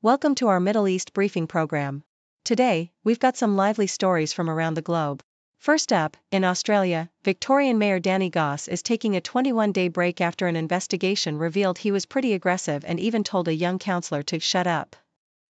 Welcome to our Middle East briefing program. Today, we've got some lively stories from around the globe. First up, in Australia, Victorian Mayor Danny Goss is taking a 21-day break after an investigation revealed he was pretty aggressive and even told a young councillor to shut up.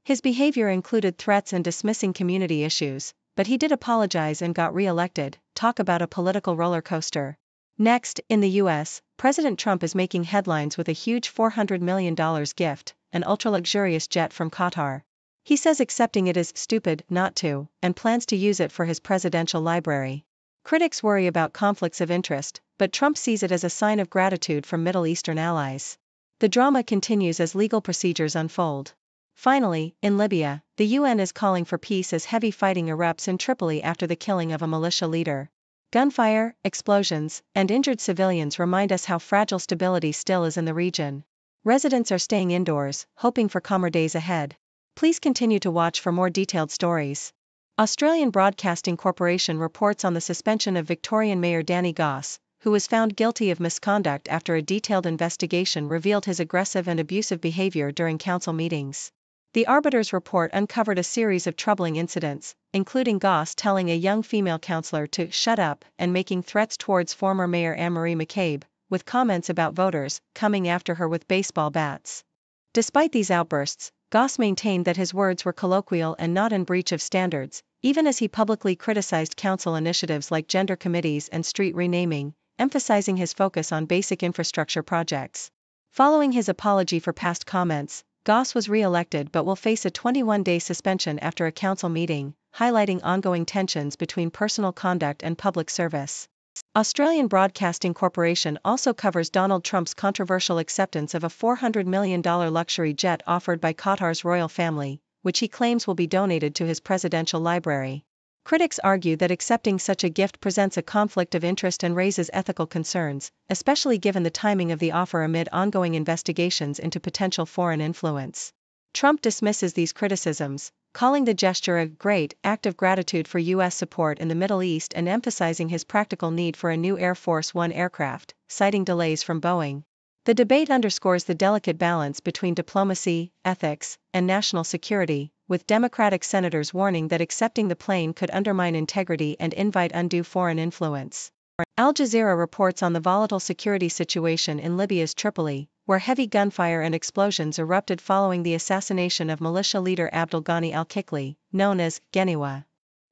His behavior included threats and dismissing community issues, but he did apologize and got re-elected. Talk about a political roller coaster. Next, in the US, President Trump is making headlines with a huge $400 million gift, an ultra-luxurious jet from Qatar. He says accepting it is stupid not to, and plans to use it for his presidential library. Critics worry about conflicts of interest, but Trump sees it as a sign of gratitude from Middle Eastern allies. The drama continues as legal procedures unfold. Finally, in Libya, the UN is calling for peace as heavy fighting erupts in Tripoli after the killing of a militia leader. Gunfire, explosions, and injured civilians remind us how fragile stability still is in the region. Residents are staying indoors, hoping for calmer days ahead. Please continue to watch for more detailed stories. Australian Broadcasting Corporation reports on the suspension of Victorian Mayor Danny Goss, who was found guilty of misconduct after a detailed investigation revealed his aggressive and abusive behaviour during council meetings. The Arbiter's report uncovered a series of troubling incidents, including Goss telling a young female councillor to shut up and making threats towards former Mayor Anne-Marie McCabe, with comments about voters coming after her with baseball bats. Despite these outbursts, Goss maintained that his words were colloquial and not in breach of standards, even as he publicly criticized council initiatives like gender committees and street renaming, emphasizing his focus on basic infrastructure projects. Following his apology for past comments, Goss was re-elected but will face a 21-day suspension after a council meeting, highlighting ongoing tensions between personal conduct and public service. Australian Broadcasting Corporation also covers Donald Trump's controversial acceptance of a $400 million luxury jet offered by Qatar's royal family, which he claims will be donated to his presidential library. Critics argue that accepting such a gift presents a conflict of interest and raises ethical concerns, especially given the timing of the offer amid ongoing investigations into potential foreign influence. Trump dismisses these criticisms, calling the gesture a great act of gratitude for U.S. support in the Middle East and emphasizing his practical need for a new Air Force One aircraft, citing delays from Boeing. The debate underscores the delicate balance between diplomacy, ethics, and national security, with Democratic senators warning that accepting the plane could undermine integrity and invite undue foreign influence. Al Jazeera reports on the volatile security situation in Libya's Tripoli, where heavy gunfire and explosions erupted following the assassination of militia leader Abdel Ghani al-Kikli, known as Ghaniwa.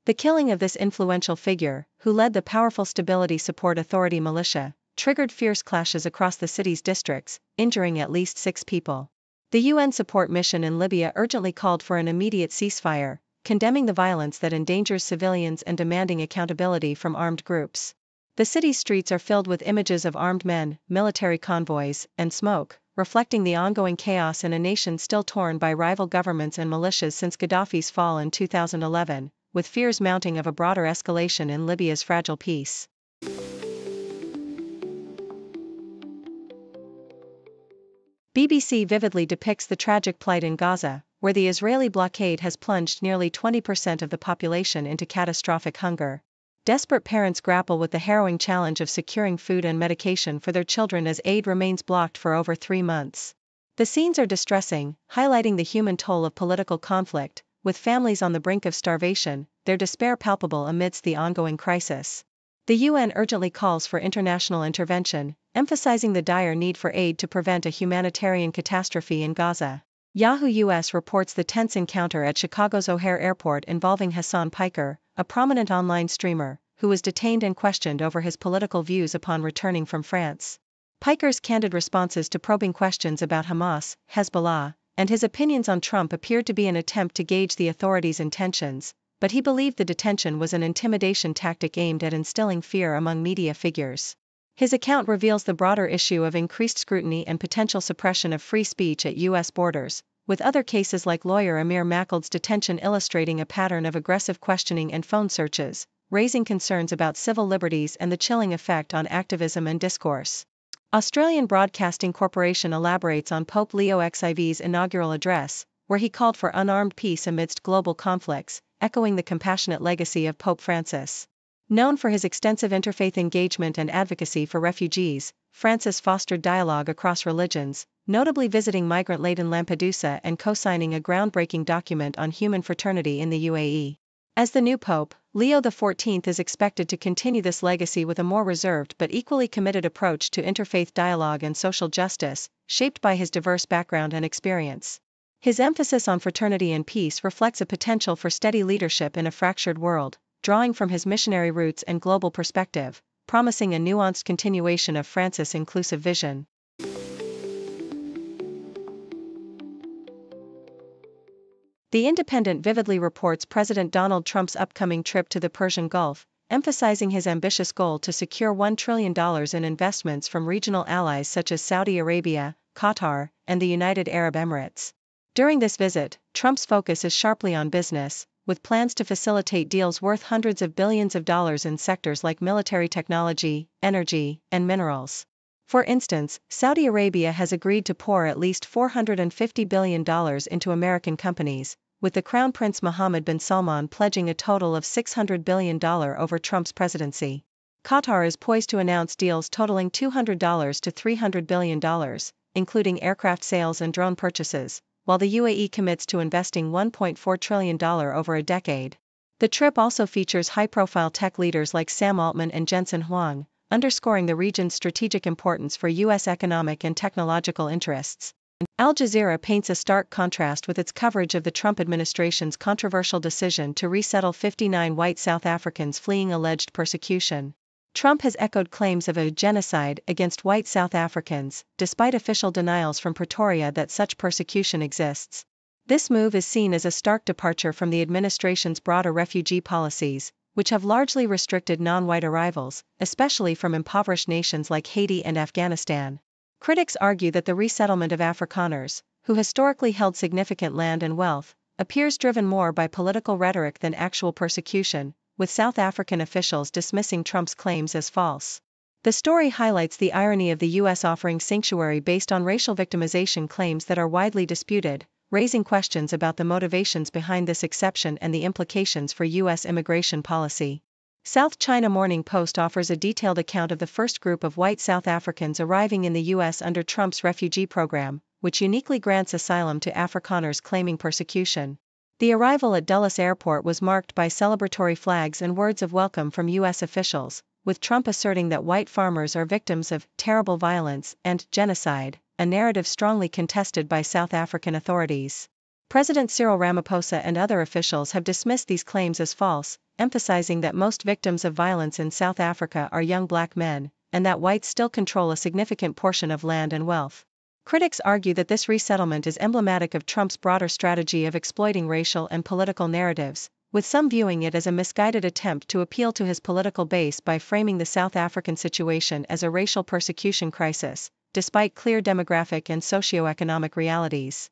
The killing of this influential figure, who led the powerful Stability Support Authority militia, triggered fierce clashes across the city's districts, injuring at least 6 people. The UN support mission in Libya urgently called for an immediate ceasefire, condemning the violence that endangers civilians and demanding accountability from armed groups. The city's streets are filled with images of armed men, military convoys, and smoke, reflecting the ongoing chaos in a nation still torn by rival governments and militias since Gaddafi's fall in 2011, with fears mounting of a broader escalation in Libya's fragile peace. BBC vividly depicts the tragic plight in Gaza, where the Israeli blockade has plunged nearly 20% of the population into catastrophic hunger. Desperate parents grapple with the harrowing challenge of securing food and medication for their children as aid remains blocked for over 3 months. The scenes are distressing, highlighting the human toll of political conflict, with families on the brink of starvation, their despair palpable amidst the ongoing crisis. The UN urgently calls for international intervention, emphasizing the dire need for aid to prevent a humanitarian catastrophe in Gaza. Yahoo US reports the tense encounter at Chicago's O'Hare Airport involving Hassan Piker, a prominent online streamer, who was detained and questioned over his political views upon returning from France. Piker's candid responses to probing questions about Hamas, Hezbollah, and his opinions on Trump appeared to be an attempt to gauge the authorities' intentions, but he believed the detention was an intimidation tactic aimed at instilling fear among media figures. His account reveals the broader issue of increased scrutiny and potential suppression of free speech at U.S. borders, with other cases like lawyer Amir Mackald's detention illustrating a pattern of aggressive questioning and phone searches, raising concerns about civil liberties and the chilling effect on activism and discourse. Australian Broadcasting Corporation elaborates on Pope Leo XIV's inaugural address, where he called for unarmed peace amidst global conflicts, echoing the compassionate legacy of Pope Francis. Known for his extensive interfaith engagement and advocacy for refugees, Francis fostered dialogue across religions, notably visiting migrant-laden Lampedusa and co-signing a groundbreaking document on human fraternity in the UAE. As the new pope, Leo XIV is expected to continue this legacy with a more reserved but equally committed approach to interfaith dialogue and social justice, shaped by his diverse background and experience. His emphasis on fraternity and peace reflects a potential for steady leadership in a fractured world, drawing from his missionary roots and global perspective, promising a nuanced continuation of Francis' inclusive vision. The Independent vividly reports President Donald Trump's upcoming trip to the Persian Gulf, emphasizing his ambitious goal to secure $1 trillion in investments from regional allies such as Saudi Arabia, Qatar, and the United Arab Emirates. During this visit, Trump's focus is sharply on business, with plans to facilitate deals worth hundreds of billions of dollars in sectors like military technology, energy, and minerals. For instance, Saudi Arabia has agreed to pour at least $450 billion into American companies, with the Crown Prince Mohammed bin Salman pledging a total of $600 billion over Trump's presidency. Qatar is poised to announce deals totaling $200 to $300 billion, including aircraft sales and drone purchases, while the UAE commits to investing $1.4 trillion over a decade. The trip also features high-profile tech leaders like Sam Altman and Jensen Huang, underscoring the region's strategic importance for U.S. economic and technological interests. Al Jazeera paints a stark contrast with its coverage of the Trump administration's controversial decision to resettle 59 white South Africans fleeing alleged persecution. Trump has echoed claims of a genocide against white South Africans, despite official denials from Pretoria that such persecution exists. This move is seen as a stark departure from the administration's broader refugee policies, which have largely restricted non-white arrivals, especially from impoverished nations like Haiti and Afghanistan. Critics argue that the resettlement of Afrikaners, who historically held significant land and wealth, appears driven more by political rhetoric than actual persecution, with South African officials dismissing Trump's claims as false. The story highlights the irony of the U.S. offering sanctuary based on racial victimization claims that are widely disputed, raising questions about the motivations behind this exception and the implications for U.S. immigration policy. South China Morning Post offers a detailed account of the first group of white South Africans arriving in the U.S. under Trump's refugee program, which uniquely grants asylum to Afrikaners claiming persecution. The arrival at Dulles Airport was marked by celebratory flags and words of welcome from U.S. officials, with Trump asserting that white farmers are victims of terrible violence and genocide, a narrative strongly contested by South African authorities. President Cyril Ramaphosa and other officials have dismissed these claims as false, emphasizing that most victims of violence in South Africa are young black men, and that whites still control a significant portion of land and wealth. Critics argue that this resettlement is emblematic of Trump's broader strategy of exploiting racial and political narratives, with some viewing it as a misguided attempt to appeal to his political base by framing the South African situation as a racial persecution crisis, despite clear demographic and socio-economic realities.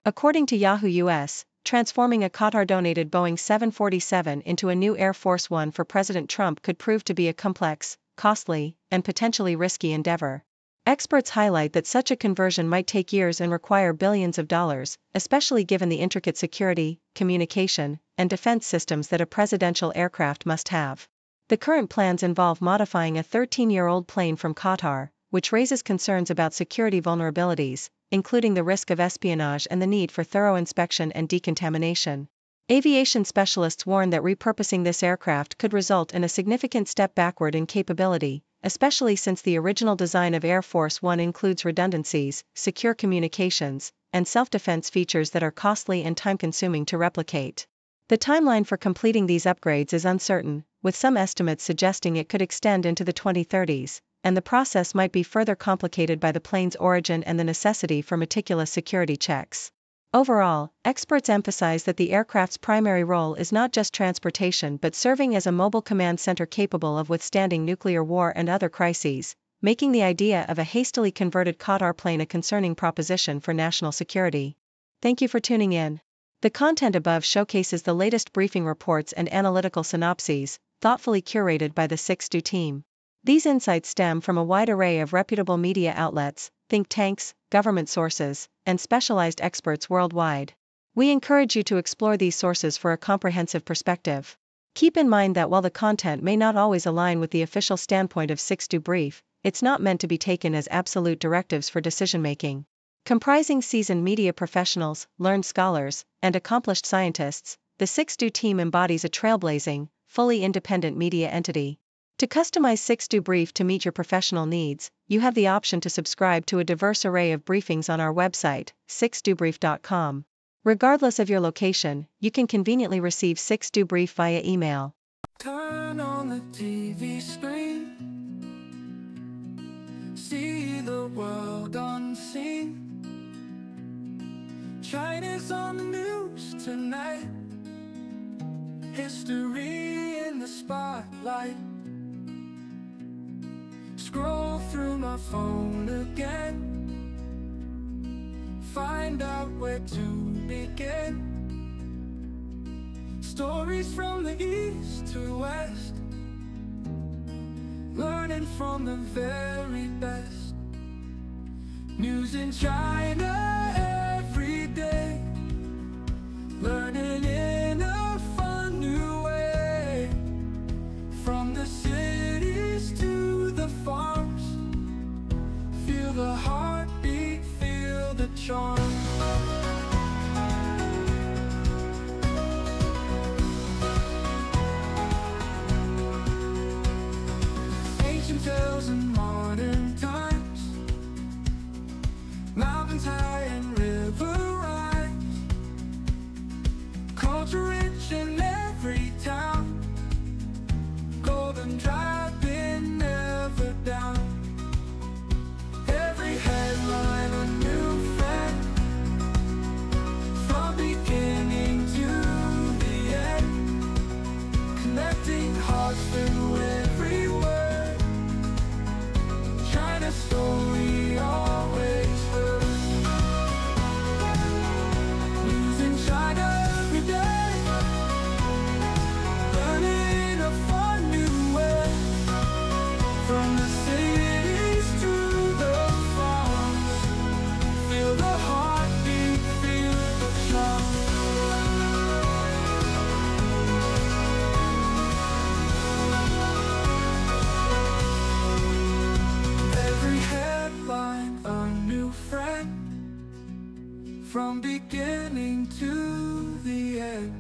According to Yahoo US, transforming a Qatar-donated Boeing 747 into a new Air Force One for President Trump could prove to be a complex, costly, and potentially risky endeavor. Experts highlight that such a conversion might take years and require billions of dollars, especially given the intricate security, communication, and defense systems that a presidential aircraft must have. The current plans involve modifying a 13-year-old plane from Qatar, which raises concerns about security vulnerabilities, including the risk of espionage and the need for thorough inspection and decontamination. Aviation specialists warn that repurposing this aircraft could result in a significant step backward in capability, especially since the original design of Air Force One includes redundancies, secure communications, and self-defense features that are costly and time-consuming to replicate. The timeline for completing these upgrades is uncertain, with some estimates suggesting it could extend into the 2030s, and the process might be further complicated by the plane's origin and the necessity for meticulous security checks. Overall, experts emphasize that the aircraft's primary role is not just transportation but serving as a mobile command center capable of withstanding nuclear war and other crises, making the idea of a hastily converted Qatar plane a concerning proposition for national security. Thank you for tuning in. The content above showcases the latest briefing reports and analytical synopses, thoughtfully curated by the 6Do team. These insights stem from a wide array of reputable media outlets, think tanks, government sources, and specialized experts worldwide. We encourage you to explore these sources for a comprehensive perspective. Keep in mind that while the content may not always align with the official standpoint of 6do Brief, it's not meant to be taken as absolute directives for decision-making. Comprising seasoned media professionals, learned scholars, and accomplished scientists, the 6do team embodies a trailblazing, fully independent media entity. To customize 6do Brief to meet your professional needs, you have the option to subscribe to a diverse array of briefings on our website, 6dobrief.com. Regardless of your location, you can conveniently receive 6do Brief via email. Turn on the TV screen, see the world unseen. China's on the news tonight, history in the spotlight. Scroll through my phone again, find out where to begin. Stories from the east to west, learning from the very best. News in China every day, learning in a fun new way. From the cities to the farms, feel the heartbeat, feel the charm. Ancient tales in modern times, mountains high and river rhymes. Culture rich in every town, golden driving never down. Every headline a new friend, from beginning to the end. Connecting hearts through every word, China's story always heard. News in China every day, learning a fun new way. From the cities to the farms, feel the heartbeat, feel the charm. Every headline a new friend, from beginning to the end.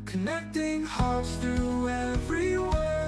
Connecting hearts through every word,